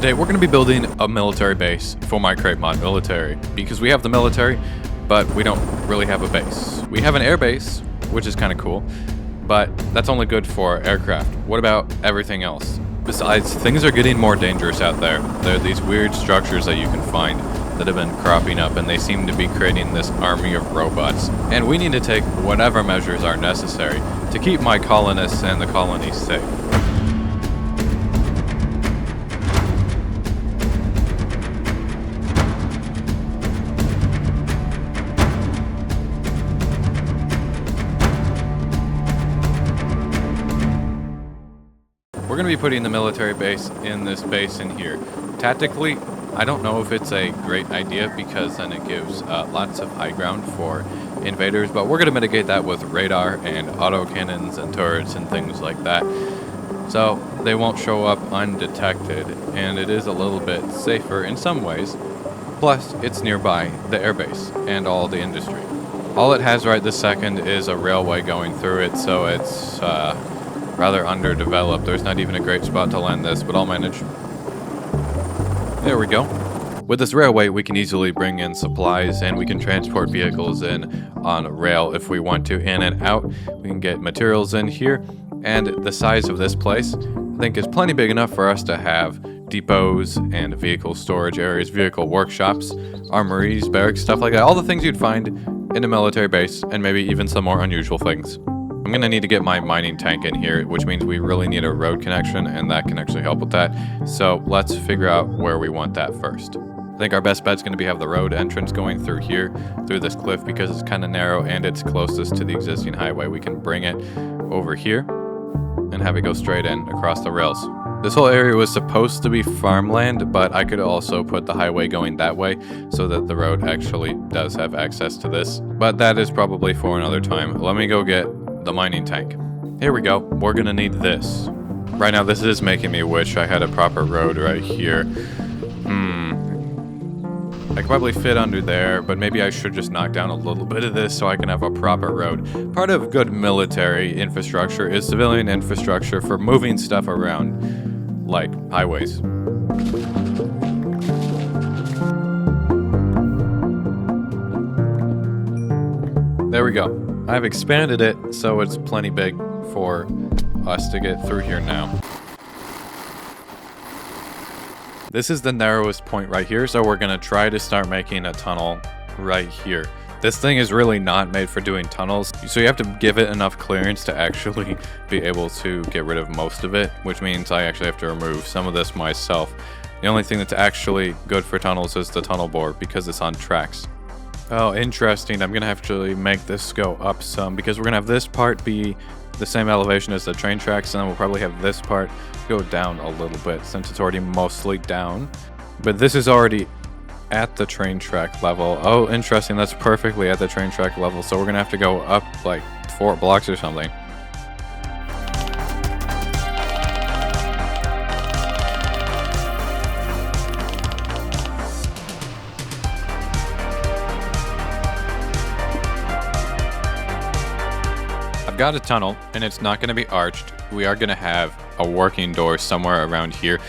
Today we're going to be building a military base for my crate mod military, because we have the military, but we don't really have a base. We have an air base, which is kind of cool, but that's only good for aircraft. What about everything else? Besides, things are getting more dangerous out there. There are these weird structures that you can find that have been cropping up, and they seem to be creating this army of robots. And we need to take whatever measures are necessary to keep my colonists and the colonies safe. We're going to be putting the military base in this basin here. Tactically, I don't know if it's a great idea because then it gives lots of high ground for invaders, but we're going to mitigate that with radar and autocannons and turrets and things like that. So they won't show up undetected, and it is a little bit safer in some ways. Plus, it's nearby the airbase and all the industry. All it has right this second is a railway going through it, so it's rather underdeveloped. There's not even a great spot to land this, but I'll manage. There we go. With this railway, we can easily bring in supplies, and we can transport vehicles in on rail if we want to, in and out. We can get materials in here, and the size of this place, I think, is plenty big enough for us to have depots and vehicle storage areas, vehicle workshops, armories, barracks, stuff like that. All the things you'd find in a military base, and maybe even some more unusual things. I'm going to need to get my mining tank in here, which means we really need a road connection, and that can actually help with that. So let's figure out where we want that first. I think our best bet's going to be have the road entrance going through here, through this cliff, because it's kind of narrow and it's closest to the existing highway. We can bring it over here and have it go straight in across the rails. This whole area was supposed to be farmland, but I could also put the highway going that way so that the road actually does have access to this. But that is probably for another time. Let me go get the mining tank. Here we go. We're gonna need this. Right now, this is making me wish I had a proper road right here. I could probably fit under there, but maybe I should just knock down a little bit of this so I can have a proper road. Part of good military infrastructure is civilian infrastructure for moving stuff around, like highways. There we go. I've expanded it so it's plenty big for us to get through here now. This is the narrowest point right here, so we're going to try to start making a tunnel right here. This thing is really not made for doing tunnels, so you have to give it enough clearance to actually be able to get rid of most of it, which means I actually have to remove some of this myself. The only thing that's actually good for tunnels is the tunnel bore because it's on tracks. Oh, interesting. I'm going to actually make this go up some because we're going to have this part be the same elevation as the train tracks, and then we'll probably have this part go down a little bit since it's already mostly down. But this is already at the train track level. Oh, interesting. That's perfectly at the train track level, so we're going to have to go up like 4 blocks or something. Got a tunnel, and it's not going to be arched. We are going to have a working door somewhere around here,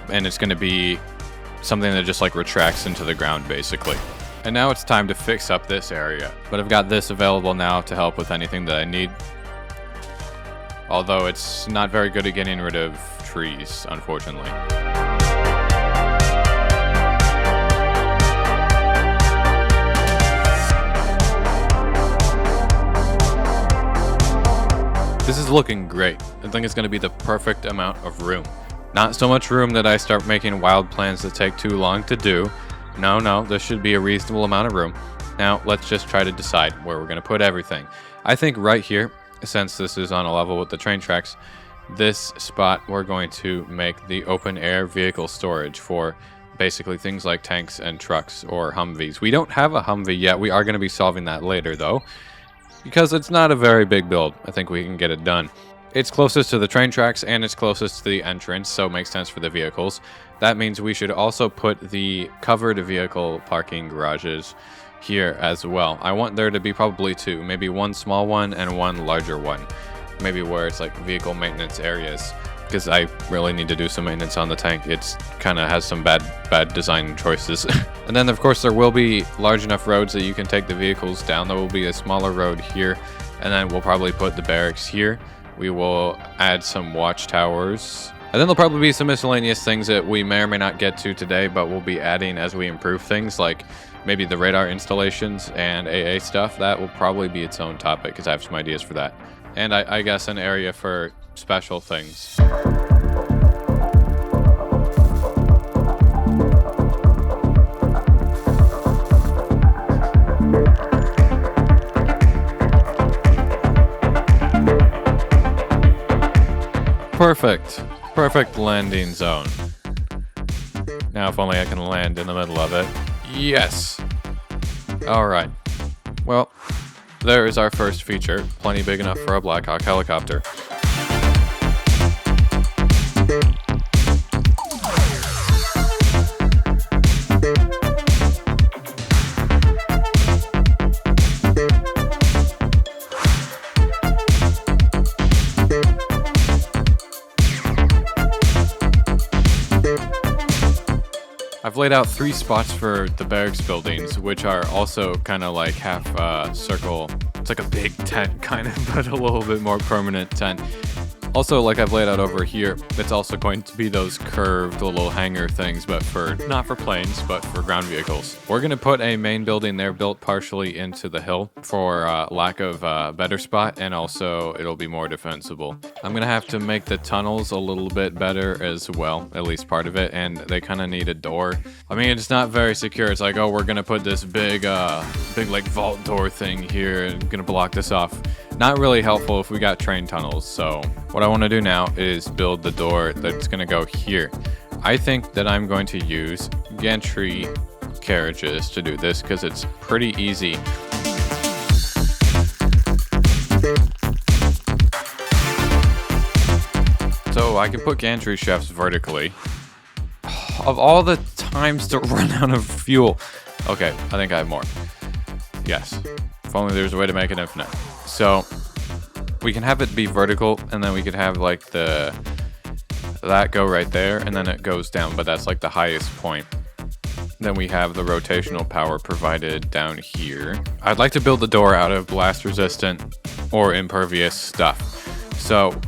and it's going to be something that just like retracts into the ground basically. And now it's time to fix up this area, but I've got this available now to help with anything that I need, although it's not very good at getting rid of trees, unfortunately. This is looking great. I think it's going to be the perfect amount of room. Not so much room that I start making wild plans that take too long to do. No, this should be a reasonable amount of room. Now, let's just try to decide where we're going to put everything. I think right here, since this is on a level with the train tracks, this spot we're going to make the open air vehicle storage for basically things like tanks and trucks or Humvees. We don't have a Humvee yet. We are going to be solving that later, though, because it's not a very big build. I think we can get it done. It's closest to the train tracks and it's closest to the entrance, so it makes sense for the vehicles. That means we should also put the covered vehicle parking garages here as well. I want there to be probably 2, maybe one small one and one larger one. Maybe where it's like vehicle maintenance areas. because I really need to do some maintenance on the tank. It's kind of has some bad design choices. And then of course there will be large enough roads that you can take the vehicles down. There will be a smaller road here, and then we'll probably put the barracks here. We will add some watchtowers. And then there'll probably be some miscellaneous things that we may or may not get to today, but we'll be adding as we improve things, like maybe the radar installations and AA stuff. That will probably be its own topic, because I have some ideas for that. And I guess an area for special things. Perfect landing zone. Now if only I can land in the middle of it. Yes! Alright. Well, there is our first feature. Plenty big enough for a Black Hawk helicopter. I've laid out 3 spots for the barracks buildings, which are also kind of like half circle. It's like a big tent kind of, but a little bit more permanent tent. Also, like I've laid out over here, it's also going to be those curved little hangar things, but not for planes, but for ground vehicles. We're going to put a main building there built partially into the hill for lack of better spot, and also it'll be more defensible. I'm going to have to make the tunnels a little bit better as well, at least part of it, and they kind of need a door. I mean, it's not very secure. It's like, oh, we're going to put this big like vault door thing here and going to block this off. Not really helpful if we got train tunnels. So what I want to do now is build the door that's going to go here. I think that I'm going to use gantry carriages to do this because it's pretty easy. So I can put gantry shafts vertically. Of all the times to run out of fuel. Okay, I think I have more. Yes. If only there was a way to make it infinite. So we can have it be vertical, and then we could have like that go right there, and then it goes down, but that's like the highest point. Then we have the rotational power provided down here. I'd like to build the door out of blast resistant or impervious stuff. So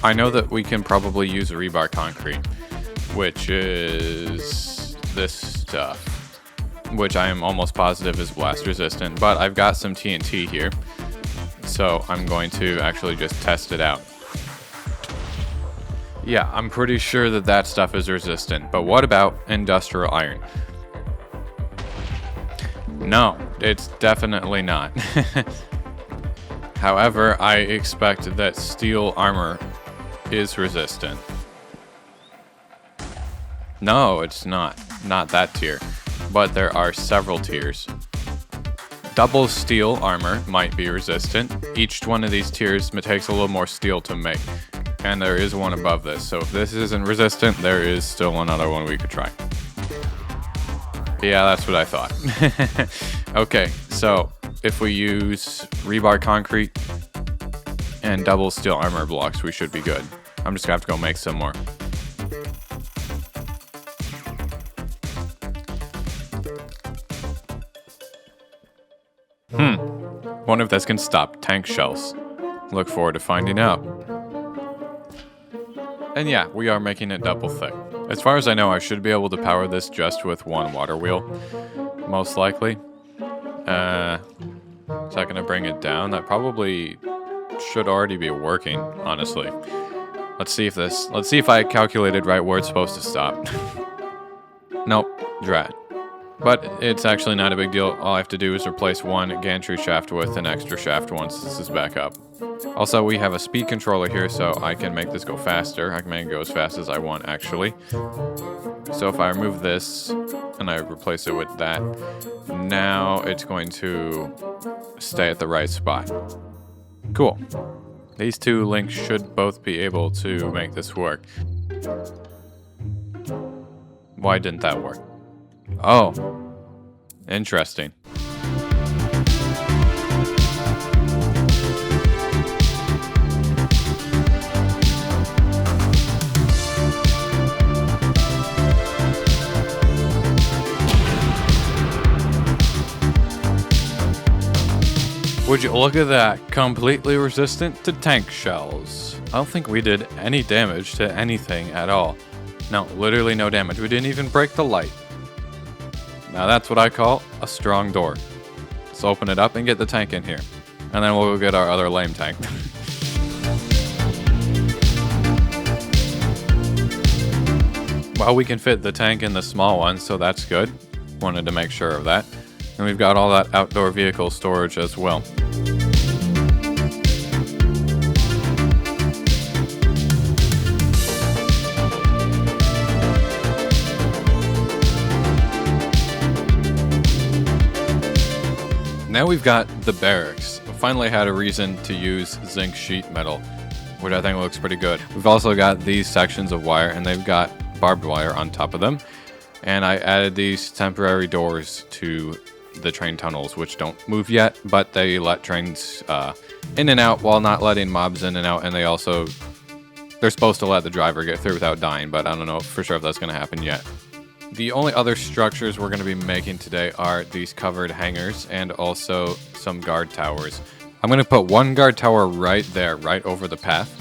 I know that we can probably use rebar concrete, which is this stuff, which I am almost positive is blast resistant, but I've got some TNT here, so I'm going to actually just test it out. Yeah, I'm pretty sure that that stuff is resistant, but what about industrial iron? No, it's definitely not. However, I expect that steel armor is resistant. No, it's not. Not that tier. But there are several tiers. Double steel armor might be resistant. Each one of these tiers takes a little more steel to make. And there is one above this. So if this isn't resistant, there is still another one we could try. Yeah, that's what I thought. Okay, so if we use rebar concrete and double steel armor blocks, we should be good. I'm just gonna have to go make some more. Wonder if this can stop tank shells. Look forward to finding out. And yeah, we are making it double thick. As far as I know, I should be able to power this just with one water wheel, most likely. Is that gonna bring it down? That probably should already be working, honestly. Let's see if I calculated right where it's supposed to stop. Nope, drat. But it's actually not a big deal. All I have to do is replace one gantry shaft with an extra shaft once this is back up. Also, we have a speed controller here, so I can make this go faster. I can make it go as fast as I want, actually. So if I remove this and I replace it with that, now it's going to stay at the right spot. Cool. These two links should both be able to make this work. Why didn't that work? Oh, interesting. Would you look at that? Completely resistant to tank shells. I don't think we did any damage to anything at all. No, literally no damage. We didn't even break the light. Now that's what I call a strong door. Let's open it up and get the tank in here. And then we'll go get our other lame tank. Well, we can fit the tank in the small one, so that's good. Wanted to make sure of that. And we've got all that outdoor vehicle storage as well. Now we've got the barracks. We finally had a reason to use zinc sheet metal, which I think looks pretty good. We've also got these sections of wire, and they've got barbed wire on top of them. And I added these temporary doors to the train tunnels, which don't move yet, but they let trains in and out while not letting mobs in and out. And they're supposed to let the driver get through without dying, but I don't know for sure if that's going to happen yet. The only other structures we're going to be making today are these covered hangars and also some guard towers. I'm going to put one guard tower right there, right over the path,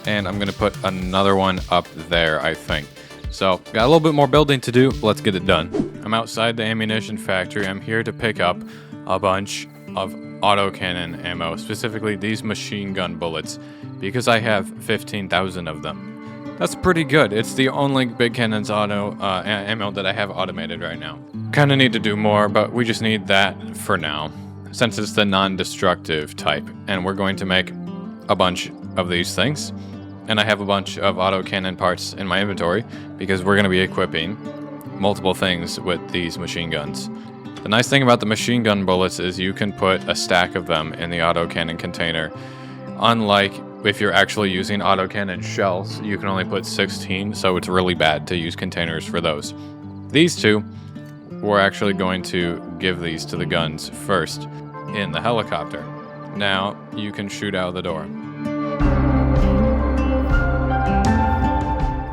and I'm going to put another one up there, I think. So, got a little bit more building to do. Let's get it done. I'm outside the ammunition factory. I'm here to pick up a bunch of autocannon ammo, specifically these machine gun bullets, because I have 15,000 of them. That's pretty good. It's the only big cannons ammo that I have automated right now. Kind of need to do more, but we just need that for now, since it's the non-destructive type. And we're going to make a bunch of these things. And I have a bunch of autocannon parts in my inventory because we're going to be equipping multiple things with these machine guns. The nice thing about the machine gun bullets is you can put a stack of them in the autocannon container. Unlike if you're actually using autocannon shells, you can only put 16, so it's really bad to use containers for those. These two, we're actually going to give these to the guns first in the helicopter. Now you can shoot out the door.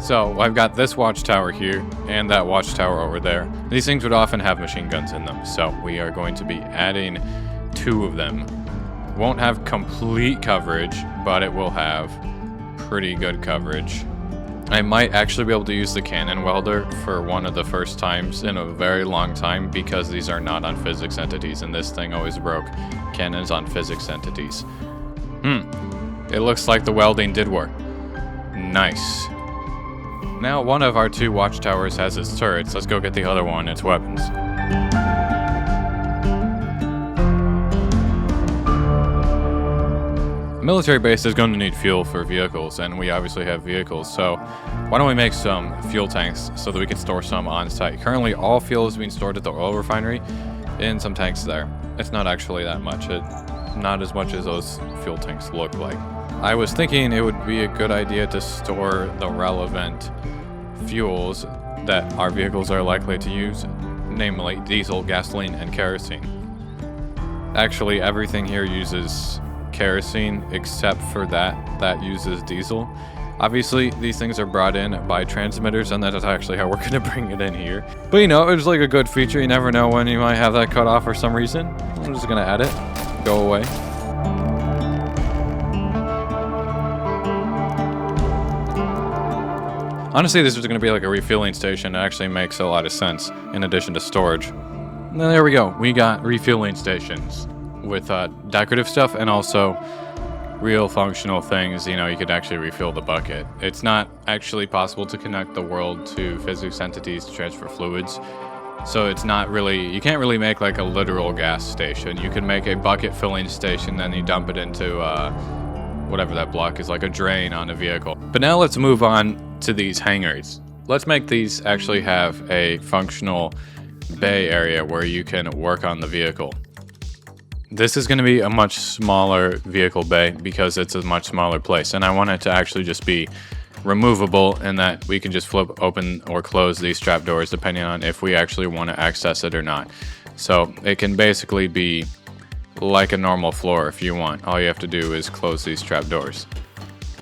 So I've got this watchtower here and that watchtower over there. These things would often have machine guns in them, so we are going to be adding 2 of them. Won't have complete coverage, but it will have pretty good coverage. I might actually be able to use the cannon welder for one of the first times in a very long time because these are not on physics entities and this thing always broke cannons on physics entities. It looks like the welding did work. Nice. Now one of our 2 watchtowers has its turrets. Let's go get the other one, its weapons. A military base is going to need fuel for vehicles, and we obviously have vehicles, so why don't we make some fuel tanks so that we can store some on site. Currently all fuel is being stored at the oil refinery in some tanks there. It's not actually that much. Not as much as those fuel tanks look like. I was thinking it would be a good idea to store the relevant fuels that our vehicles are likely to use, namely diesel, gasoline, and kerosene. Actually, everything here uses kerosene except for that uses diesel. Obviously, these things are brought in by transmitters, and that is actually how we're going to bring it in here. But you know, it's like a good feature. You never know when you might have that cut off for some reason. I'm just going to add it. Go away. Honestly, this is going to be like a refueling station. It actually makes a lot of sense in addition to storage. And there we go. We got refueling stations with decorative stuff and also real functional things. You know, you could actually refill the bucket. It's not actually possible to connect the world to physics entities to transfer fluids. So it's not really, you can't really make like a literal gas station. You can make a bucket filling station, then you dump it into whatever that block is, like a drain on a vehicle. But now let's move on to these hangars. Let's make these actually have a functional bay area where you can work on the vehicle. This is going to be a much smaller vehicle bay because it's a much smaller place, and I want it to actually just be removable in that we can just flip open or close these trap doors depending on if we actually want to access it or not. So it can basically be like a normal floor if you want. All you have to do is close these trap doors.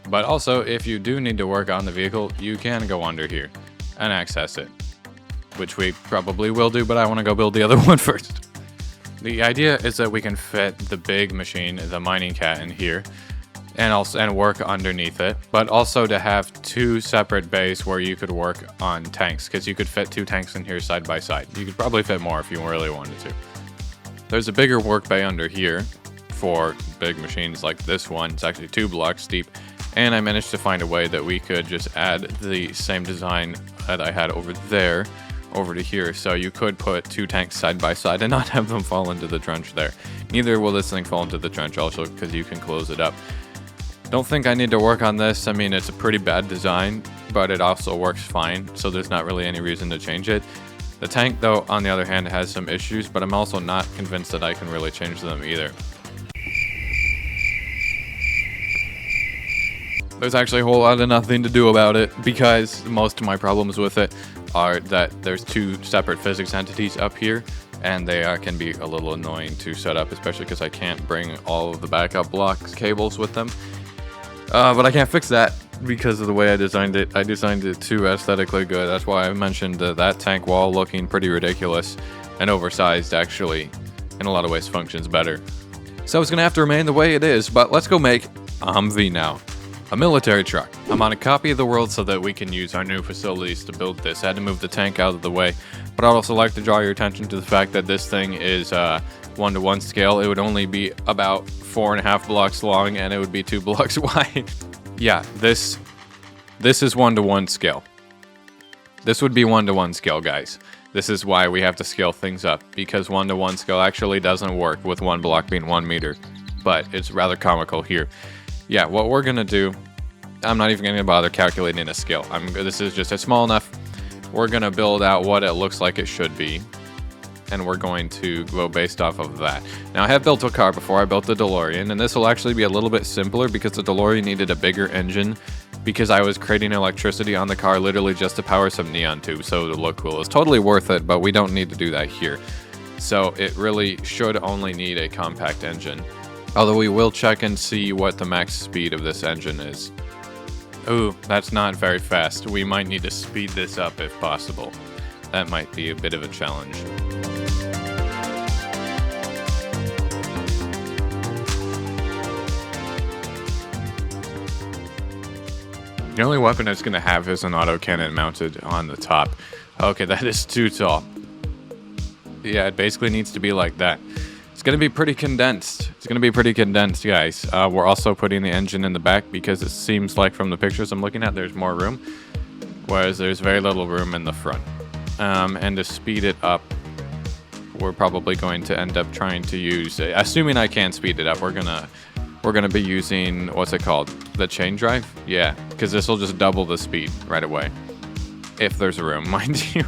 But also, if you do need to work on the vehicle, you can go under here and access it, which we probably will do, but I want to go build the other one first. The idea is that we can fit the big machine, the mining cat, in here, and work underneath it, but also to have two separate bays where you could work on tanks, because you could fit 2 tanks in here side by side. You could probably fit more if you really wanted to. There's a bigger work bay under here for big machines like this one. It's actually 2 blocks deep, and I managed to find a way that we could just add the same design that I had over there over to here, so you could put 2 tanks side by side and not have them fall into the trench there. Neither will this thing fall into the trench also, because you can close it up. Don't think I need to work on this. I mean, it's a pretty bad design, but it also works fine, so there's not really any reason to change it. The tank, though, on the other hand, has some issues, but I'm also not convinced that I can really change them either. There's actually a whole lot of nothing to do about it, because most of my problems with it are that there's 2 separate physics entities up here, and they can be a little annoying to set up, especially because I can't bring all of the backup blocks cables with them. But I can't fix that because of the way I designed it. I designed it too aesthetically good. That's why I mentioned that tank wall looking pretty ridiculous and oversized actually in a lot of ways functions better. So it's going to have to remain the way it is, but let's go make a Humvee now. A military truck. I'm on a copy of the world so that we can use our new facilities to build this. I had to move the tank out of the way, but I'd also like to draw your attention to the fact that this thing is 1-to-1 scale. It would only be about 4.5 blocks long, and it would be 2 blocks wide. Yeah, this is 1-to-1 scale. This would be 1-to-1 scale, guys. This is why we have to scale things up, because 1-to-1 scale actually doesn't work with 1 block being 1 meter, but it's rather comical here. Yeah, what we're gonna do, I'm not even gonna bother calculating a scale. This is just small enough. We're gonna build out what it looks like it should be, and we're going to go based off of that. Now, I have built a car before. I built the DeLorean, and this will actually be a little bit simpler because the DeLorean needed a bigger engine because I was creating electricity on the car literally just to power some neon tubes so it would look cool. It's totally worth it, but we don't need to do that here. So it really should only need a compact engine. Although we will check and see what the max speed of this engine is. Ooh, that's not very fast. We might need to speed this up if possible. That might be a bit of a challenge. The only weapon it's going to have is an autocannon mounted on the top. Okay, that is too tall. Yeah, it basically needs to be like that. It's going to be pretty condensed. It's going to be pretty condensed, guys. We're also putting the engine in the back because it seems like from the pictures I'm looking at, there's more room, whereas there's very little room in the front. And to speed it up, we're probably going to end up trying to use, assuming I can speed it up, we're gonna be using, what's it called? The chain drive? Yeah, because this will just double the speed right away. If there's room, mind you.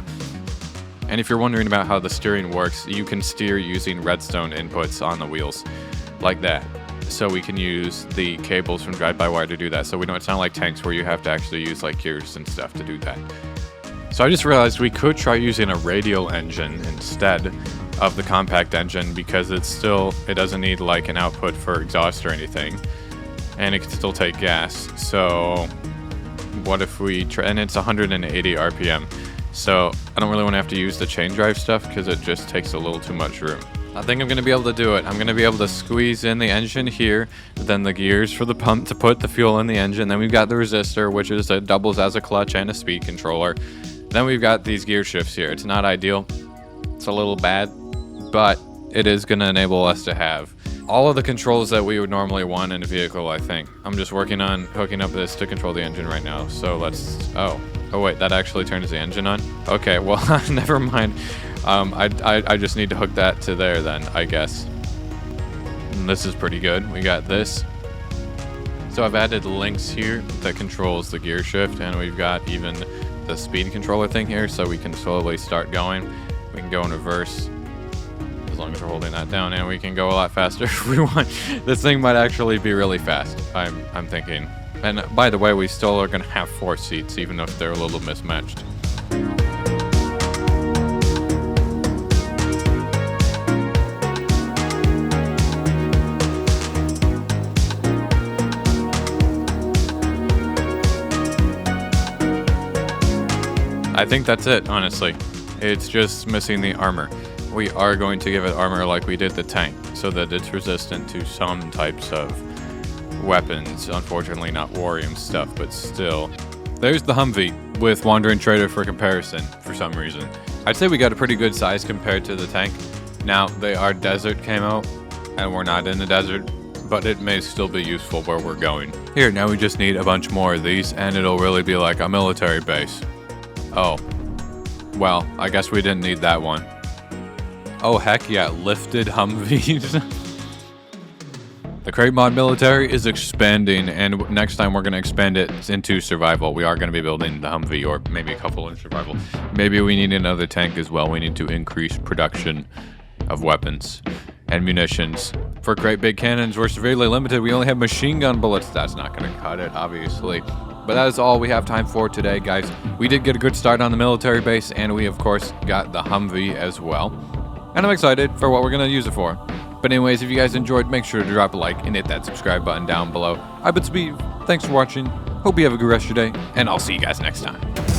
And if you're wondering about how the steering works, you can steer using redstone inputs on the wheels, like that. So we can use the cables from drive-by-wire to do that. So it's not like tanks where you have to actually use like gears and stuff to do that. So I just realized we could try using a radial engine instead of the compact engine because it doesn't need like an output for exhaust or anything, and it can still take gas. So what if we try, and it's 180 RPM. So I don't really want to have to use the chain drive stuff because it just takes a little too much room. I think I'm going to be able to do it. I'm going to be able to squeeze in the engine here, then the gears for the pump to put the fuel in the engine. Then we've got the resistor, which doubles as a clutch and a speed controller. Then we've got these gear shifts here. It's not ideal. It's a little bad, but it is going to enable us to have all of the controls that we would normally want in a vehicle, I think. I'm just working on hooking up this to control the engine right now. So let's, oh wait, that actually turns the engine on? Okay, well, never mind. I just need to hook that to there then, I guess. And this is pretty good. We got this. So I've added links here that controls the gear shift, and we've got even the speed controller thing here, so we can slowly start going. We can go in reverse as long as we're holding that down, and we can go a lot faster if we want. This thing might actually be really fast, I'm thinking. And by the way, we still are going to have 4 seats, even if they're a little mismatched. I think that's it, honestly. It's just missing the armor. we are going to give it armor like we did the tank, so that it's resistant to some types of weapons. Unfortunately, not Warium stuff, but still. There's the Humvee with Wandering Trader for comparison, for some reason. I'd say we got a pretty good size compared to the tank. Now, they are desert camo, and we're not in the desert, but it may still be useful where we're going. Here, now we just need a bunch more of these, and it'll really be like a military base. Oh. Well, I guess we didn't need that one. Oh, heck yeah, lifted Humvees. The Crate Mod military is expanding, and next time we're going to expand it into survival. We are going to be building the Humvee, or maybe a couple in survival. Maybe we need another tank as well. We need to increase production of weapons and munitions. For great big cannons, we're severely limited. We only have machine gun bullets. That's not going to cut it, obviously. But that is all we have time for today, guys. We did get a good start on the military base, and we, of course, got the Humvee as well. And I'm excited for what we're going to use it for. But anyways, if you guys enjoyed, make sure to drop a like and hit that subscribe button down below. I've been Sbeev. Thanks for watching. Hope you have a good rest of your day, and I'll see you guys next time.